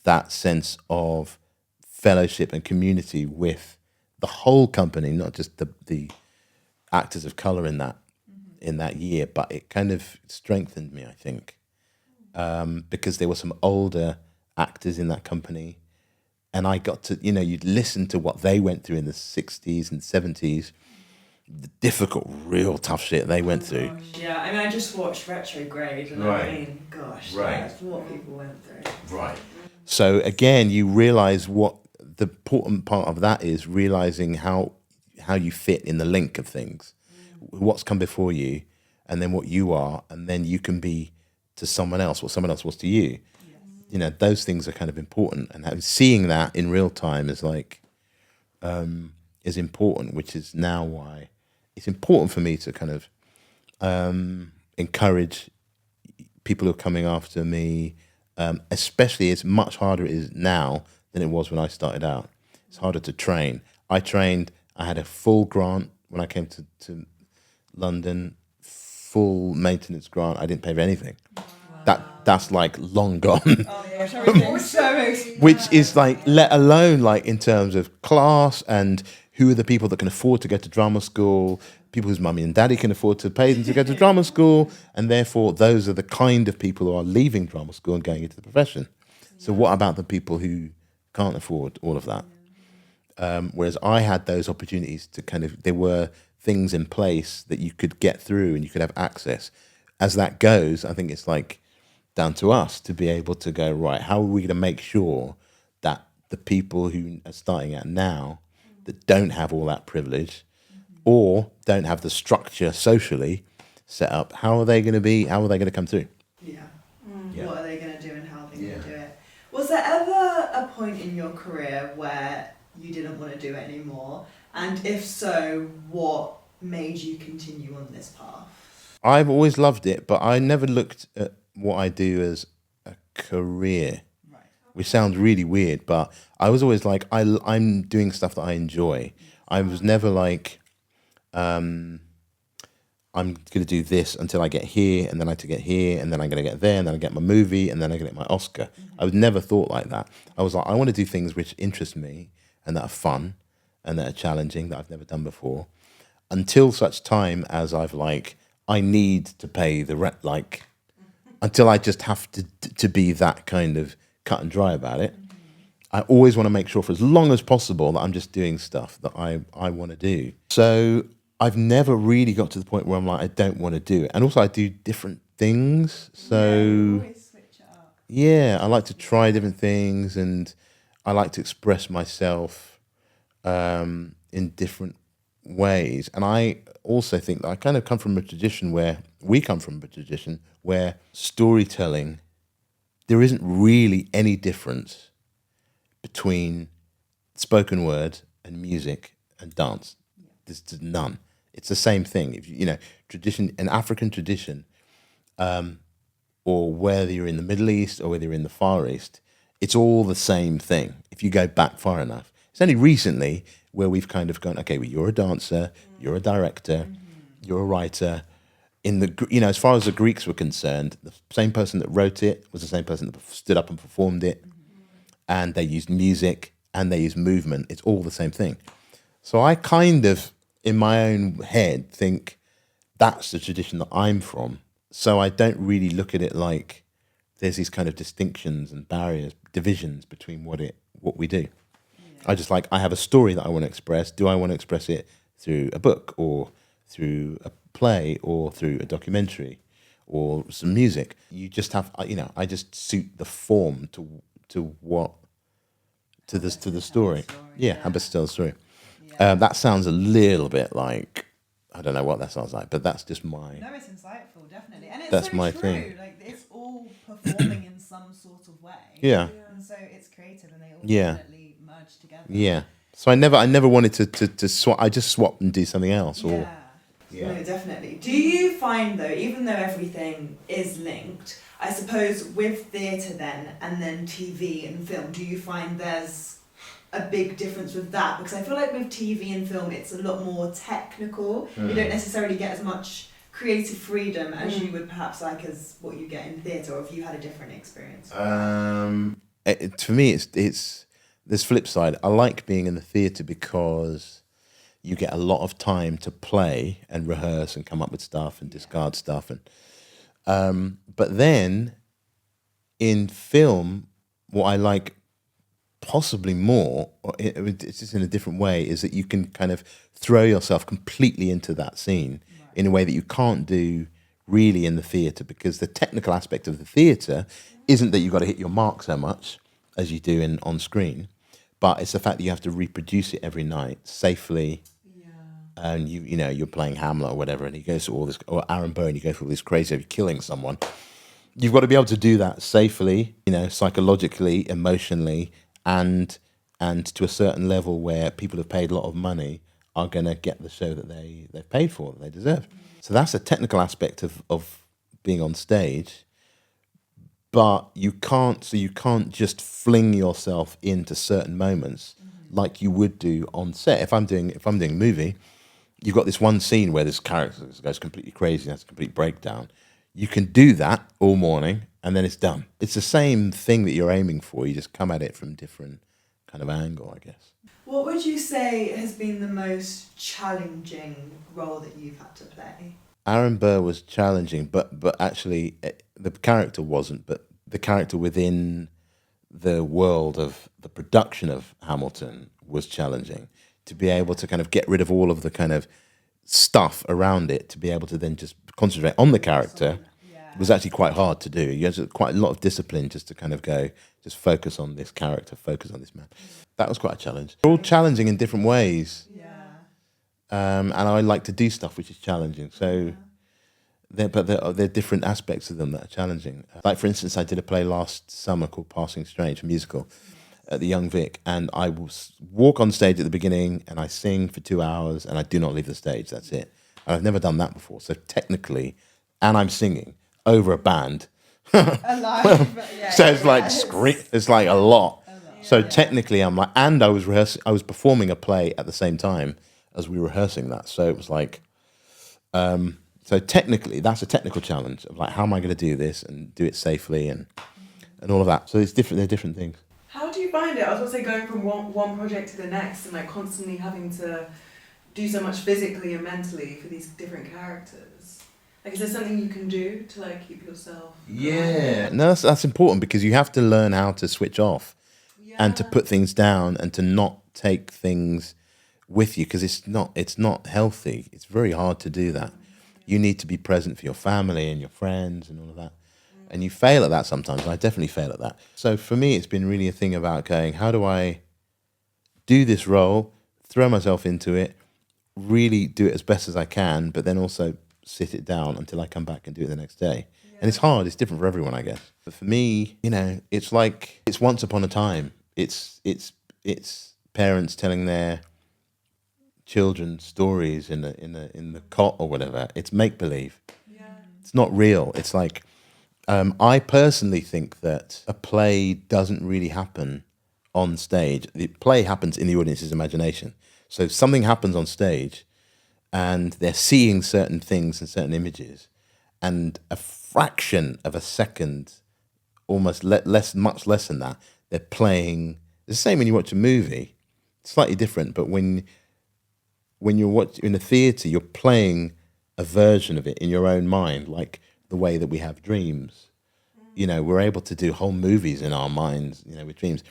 that sense of fellowship and community with the whole company, not just the actors of colour in that year, but it kind of strengthened me, I think, because there were some older actors in that company, and I got to, you'd listen to what they went through in the 60s and 70s, the difficult, real tough shit they went through. Yeah, I mean, I just watched Retrograde, and I mean, gosh, that's what people went through. Right. So again, you realise what the important part of that is, realising how you fit in the link of things, what's come before you, and then what you are, and then you can be to someone else what someone else was to you. Those things are kind of important, and seeing that in real time is like is important, which is now why it's important for me to kind of encourage people who are coming after me, especially it's much harder it is now than it was when I started out. It's harder to train. I had a full grant when I came to London, full maintenance grant. I didn't pay for anything. That's like long gone. Oh my gosh, everything's so expensive. Which is like, let alone like in terms of class and who are the people that can afford to go to drama school, people whose mummy and daddy can afford to pay them to go to drama school, and therefore those are the kind of people who are leaving drama school and going into the profession. So what about the people who can't afford all of that? Whereas I had those opportunities to kind of, there were things in place that you could get through and you could have access. As that goes, I think it's like down to us to be able to go, right, how are we going to make sure that the people who are starting out now that don't have all that privilege or don't have the structure socially set up, how are they going to come through? Yeah. What are they going to do and how are they going to do it? Was there ever a point in your career where you didn't want to do it anymore? And if so, what made you continue on this path? I've always loved it, but I never looked at what I do as a career, which sounds really weird, but I was always like, I'm doing stuff that I enjoy. I was never like, I'm going to do this until I get here, and then I to get here, and then I'm going to get there, and then I get my movie, and then I get my Oscar. I was never thought like that. I was like, I want to do things which interest me and that are fun and that are challenging, that I've never done before, until such time as I need to pay the rent, until I just have to be that kind of cut and dry about it. I always want to make sure for as long as possible that I'm just doing stuff that I want to do. So I've never really got to the point where I'm like, I don't want to do it. And also I do different things. So Always switch it up. Yeah, I like to try different things, and I like to express myself in different ways. And I also think that I kind of come from a tradition where storytelling, there isn't really any difference between spoken word and music and dance. There's none. It's the same thing. If tradition, an African tradition, or whether you're in the Middle East or whether you're in the Far East, it's all the same thing. If you go back far enough, it's only recently where we've kind of gone, okay, well, you're a dancer, you're a director, you're a writer. As far as the Greeks were concerned, the same person that wrote it was the same person that stood up and performed it, and they used music and they used movement. It's all the same thing. So I kind of, in my own head, think that's the tradition that I'm from. So I don't really look at it like there's these kind of distinctions and barriers, divisions between what we do. I have a story that I want to express. Do I want to express it through a book or through play or through a documentary or some music. You just have, I just suit the form to the story. Yeah, how best to tell the story. Yeah. That sounds a little bit like, I don't know what that sounds like, but that's just my... No, it's insightful, definitely. And it's That's so my true. thing. Like, it's all performing in some sort of way. Yeah. And so it's creative and they all Yeah. definitely merge together. Yeah. So I never wanted to swap. I just swapped and do something else. Or Yeah. No, definitely. Do you find though, even though everything is linked, I suppose with theatre then and then TV and film, do you find there's a big difference with that? Because I feel like with TV and film it's a lot more technical. You don't necessarily get as much creative freedom as you would perhaps like as what you get in theatre, or if you had a different experience. For me, it's this flip side. I like being in the theatre because you get a lot of time to play and rehearse and come up with stuff and discard stuff. And but then in film, what I like possibly more, it's just in a different way, is that you can kind of throw yourself completely into that scene in a way that you can't do really in the theatre, because the technical aspect of the theatre isn't that you've got to hit your mark so much as you do on screen, but it's the fact that you have to reproduce it every night safely. And you're playing Hamlet or whatever, and he goes through all this, or Aaron Burr, and you go through all this crazy, you're killing someone. You've got to be able to do that safely, psychologically, emotionally, and to a certain level where people have paid a lot of money are going to get the show that they've paid for, that they deserve. So that's a technical aspect of being on stage, but you can't just fling yourself into certain moments like you would do on set. If I'm doing a movie, you've got this one scene where this character goes completely crazy and has a complete breakdown. You can do that all morning and then it's done. It's the same thing that you're aiming for. You just come at it from a different kind of angle, I guess. What would you say has been the most challenging role that you've had to play? Aaron Burr was challenging, but actually the character wasn't, but the character within the world of the production of Hamilton was challenging. To be able to kind of get rid of all of the kind of stuff around it, to be able to then just concentrate on the character was actually quite hard to do. You had quite a lot of discipline just to kind of go, just focus on this character, focus on this man. That was quite a challenge. They're all challenging in different ways. And I like to do stuff which is challenging. So, there are different aspects of them that are challenging. Like, for instance, I did a play last summer called Passing Strange, a musical, at the Young Vic, and I will walk on stage at the beginning and I sing for 2 hours and I do not leave the stage. That's it. And I've never done that before. So technically, and I'm singing over a band. Alive. So it's like it's like a lot. So technically, I'm like, and I was performing a play at the same time as we were rehearsing that. So it was like, so technically, that's a technical challenge of like, how am I going to do this and do it safely and all of that. So it's different. They're different things. How do you find it? I was going to say, going from one project to the next and like constantly having to do so much physically and mentally for these different characters. Like, is there something you can do to like keep yourself? Yeah, no, that's important, because you have to learn how to switch off and to put things down and to not take things with you, because it's not healthy. It's very hard to do that. You need to be present for your family and your friends and all of that. And you fail at that sometimes. I definitely fail at that. So for me, it's been really a thing about going, how do I do this role, throw myself into it, really do it as best as I can, but then also sit it down until I come back and do it the next day. And it's hard. It's different for everyone, I guess. But for me, it's like, it's once upon a time. It's parents telling their children stories in the cot or whatever. It's make believe. It's not real. It's like, I personally think that a play doesn't really happen on stage. The play happens in the audience's imagination. So something happens on stage and they're seeing certain things and certain images, and a fraction of a second, almost much less than that, they're playing. It's the same when you watch a movie. It's slightly different, but when you're in a theatre, you're playing a version of it in your own mind, like the way that we have dreams. We're able to do whole movies in our minds, with dreams.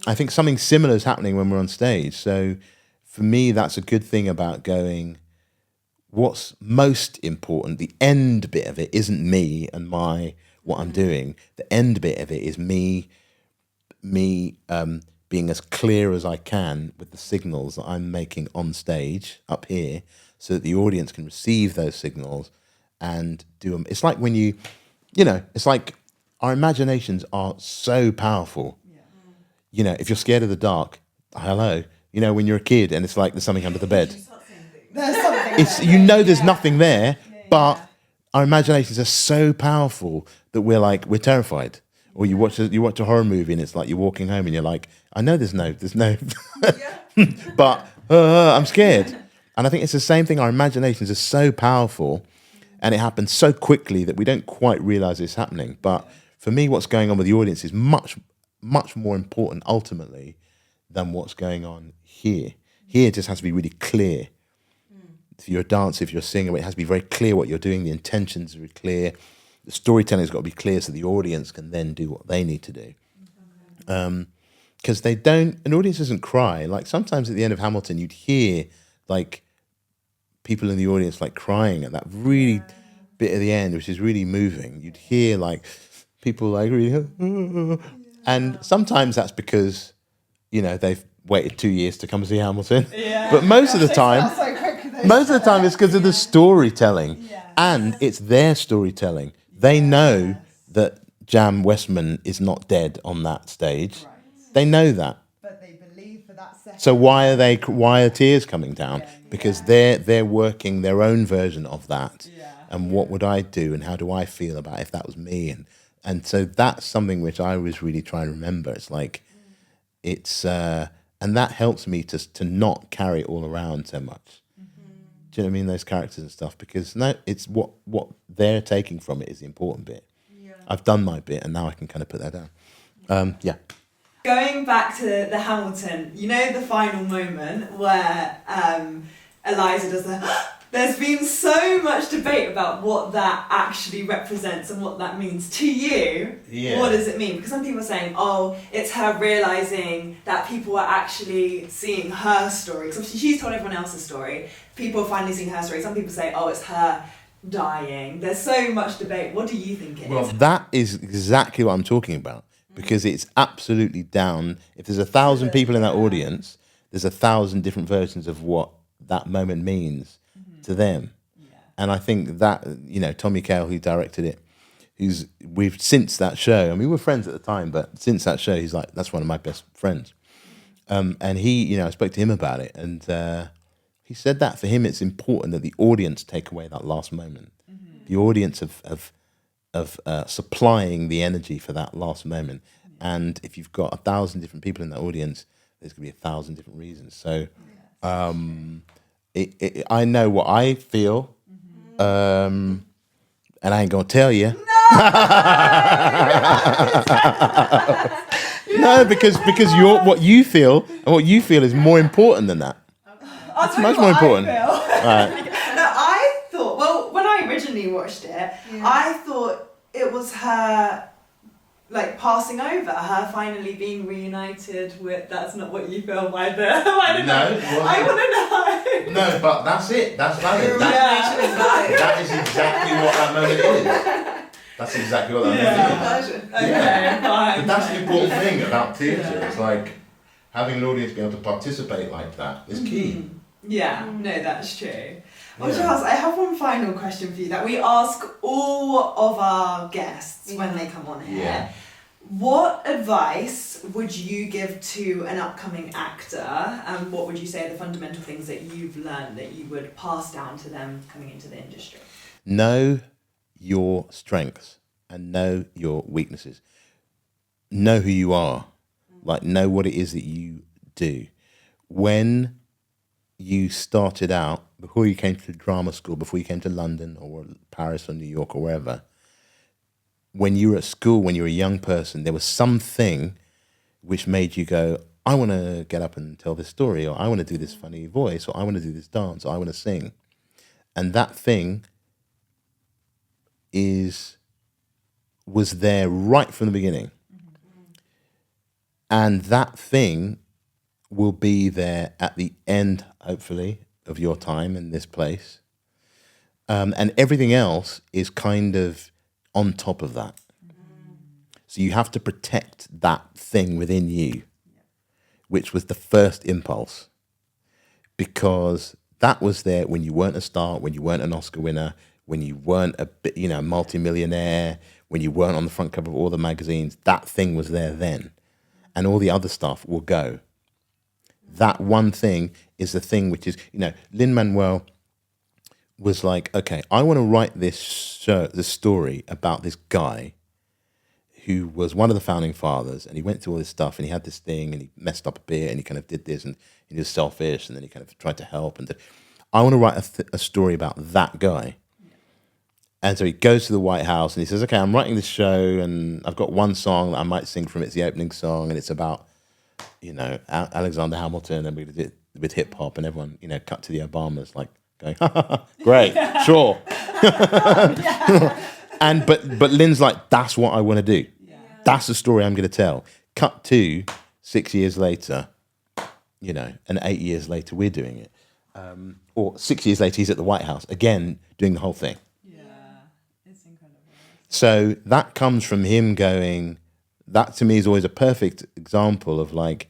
I think something similar is happening when we're on stage. So for me, that's a good thing about going, what's most important, the end bit of it isn't me and what I'm doing. The end bit of it is me being as clear as I can with the signals that I'm making on stage up here, so that the audience can receive those signals and do them. It's like when it's like our imaginations are so powerful. Yeah. If you're scared of the dark, hello. When you're a kid and it's like there's something under the bed. There's something There's nothing there, but our imaginations are so powerful that we're terrified. Or you watch a horror movie and it's like you're walking home and you're like, I know there's no, but I'm scared. And I think it's the same thing. Our imaginations are so powerful, and it happens so quickly that we don't quite realize it's happening. But for me, what's going on with the audience is much, much more important ultimately than what's going on here. Here it just has to be really clear. If you're a dancer, if you're a singer, it has to be very clear what you're doing. The intentions are clear. The storytelling's got to be clear so the audience can then do what they need to do. Because an audience doesn't cry. Like sometimes at the end of Hamilton, you'd hear like people in the audience like crying at that really bit at the end, which is really moving. You'd hear like people like really, and sometimes that's because, they've waited 2 years to come see Hamilton. Yeah. But most of the time it's because of the storytelling. Yeah. And it's their storytelling. They know that Jam Westman is not dead on that stage. Right. They know that. But they believe for that second. So why are tears coming down? Because they're working their own version of that. Yeah. And what would I do and how do I feel about if that was me? And so that's something which I was really trying to remember. It's like and that helps me to not carry it all around so much. Do you know what I mean? Those characters and stuff, because it's what they're taking from it is the important bit. Yeah. I've done my bit, and now I can kind of put that down. Going back to the Hamilton, the final moment where Eliza does that. There's been so much debate about what that actually represents and what that means to you. Yeah. What does it mean? Because some people are saying, it's her realising that people are actually seeing her story. Because obviously she's told everyone else's story. People are finally seeing her story. Some people say, it's her dying. There's so much debate. What do you think it is? That is exactly what I'm talking about. Because it's absolutely down. If there's 1,000 people in that audience, there's 1,000 different versions of what that moment means to them. Yeah. And I think that, Tommy Cale, who directed it, we've since that show, we were friends at the time, but since that show, he's like, that's one of my best friends. And he, I spoke to him about it, and he said that for him, it's important that the audience take away that last moment. Mm-hmm. The audience of supplying the energy for that last moment. Yeah. And if you've got 1,000 different people in that audience, there's going to be 1,000 different reasons. So I know what I feel, and I ain't going to tell you. No, because what you feel and what you feel is more important than that. It's much more important. Right. No, I thought, when I originally watched it, I thought it was her passing over, her finally being reunited with. That's not what you feel by the. I want to know. No, but that's it. That's valid. That is exactly what that moment is. That's exactly what that moment is. Okay, fine. But that's the important thing about theatre. It's like having an audience be able to participate like that is key. Yeah, no, that's true. Well, Giles, I have one final question for you that we ask all of our guests when they come on here. Yeah. What advice would you give to an upcoming actor, and what would you say are the fundamental things that you've learned that you would pass down to them coming into the industry? Know your strengths and know your weaknesses. Know who you are. Know what it is that you do. When you started out, before you came to drama school, before you came to London or Paris or New York or wherever, when you were at school, when you were a young person, there was something which made you go, I want to get up and tell this story, or I want to do this funny voice, or I want to do this dance, or I want to sing. And that thing was there right from the beginning. And that thing will be there at the end, hopefully, of your time in this place. And everything else is kind of on top of that. So you have to protect that thing within you, which was the first impulse, because that was there when you weren't a star, when you weren't an Oscar winner, when you weren't a multi-millionaire, when you weren't on the front cover of all the magazines. That thing was there then, and all the other stuff will go. That one thing is the thing which is, Lin-Manuel was like, okay, I want to write this story about this guy who was one of the founding fathers, and he went through all this stuff, and he had this thing, and he messed up a bit, and he kind of did this, and he was selfish, and then he kind of tried to help. And I want to write a story about that guy. And so he goes to the White House, and he says, okay, I'm writing this show, and I've got one song that I might sing from it. It's the opening song, and it's about, Alexander Hamilton, and we did it with hip hop, and everyone, cut to the Obamas, like going, great, sure. But Lynn's like, that's what I want to do. Yeah. That's the story I'm going to tell. Cut to 6 years later, and 8 years later we're doing it. Or 6 years later he's at the White House, again, doing the whole thing. Yeah, it's incredible. So that comes from him going, that to me is always a perfect example of like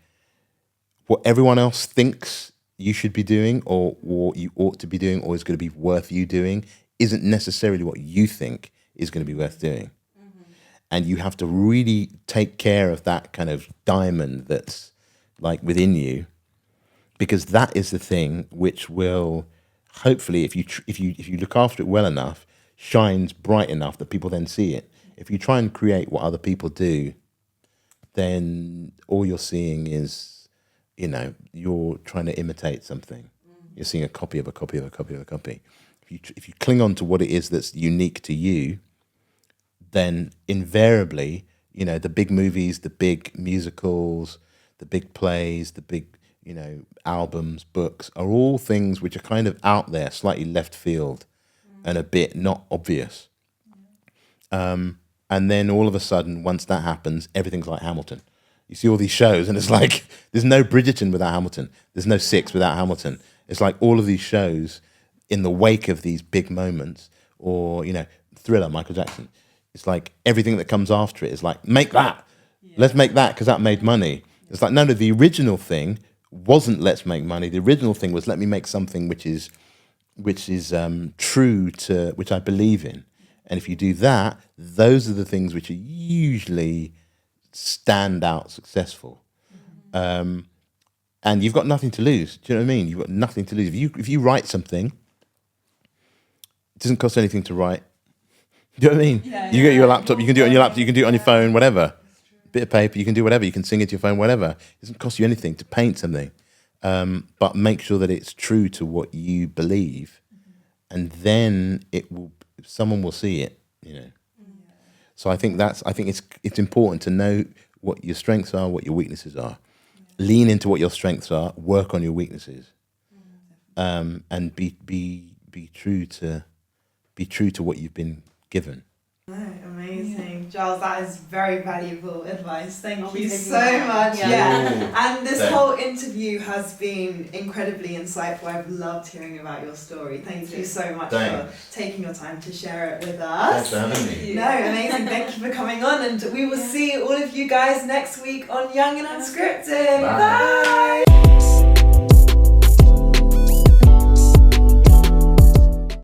what everyone else thinks you should be doing or you ought to be doing or is going to be worth you doing isn't necessarily what you think is going to be worth doing. Mm-hmm. And you have to really take care of that kind of diamond that's like within you, because that is the thing which will hopefully, if you look after it well enough, shines bright enough that people then see it. If you try and create what other people do, then all you're seeing is, you're trying to imitate something. You're seeing a copy of a copy of a copy of a copy. If you cling on to what it is that's unique to you, then invariably, the big movies, the big musicals, the big plays, the big, albums, books are all things which are kind of out there, slightly left field and a bit not obvious. And then all of a sudden, once that happens, everything's like Hamilton. You see all these shows and it's like, there's no Bridgerton without Hamilton. There's no Six without Hamilton. It's like all of these shows in the wake of these big moments, or, Thriller, Michael Jackson. It's like everything that comes after it is like, make that. Yeah. Let's make that because that made money. It's like, no, the original thing wasn't let's make money. The original thing was let me make something which is true to, which I believe in. And if you do that, those are the things which are usually stand out successful. Mm-hmm. And you've got nothing to lose. Do you know what I mean? You've got nothing to lose. If you write something, it doesn't cost anything to write. Do you know what I mean? Yeah, you get your laptop, you can do it on your laptop, you can do it on your phone, whatever. Bit of paper, you can do whatever. You can sing it to your phone, whatever. It doesn't cost you anything to paint something. But make sure that it's true to what you believe. And then someone will see it, So I think it's important to know what your strengths are, what your weaknesses are. Yeah. Lean into what your strengths are, work on your weaknesses. And be true to what you've been given. Oh, amazing. Yeah. Giles, that is very valuable advice. Thank you so much. Yeah. And this whole interview has been incredibly insightful. I've loved hearing about your story. Thank you so much for taking your time to share it with us. Thanks for having me. No, amazing. Thank you for coming on, and we will see all of you guys next week on Young and Unscripted. Bye. Bye.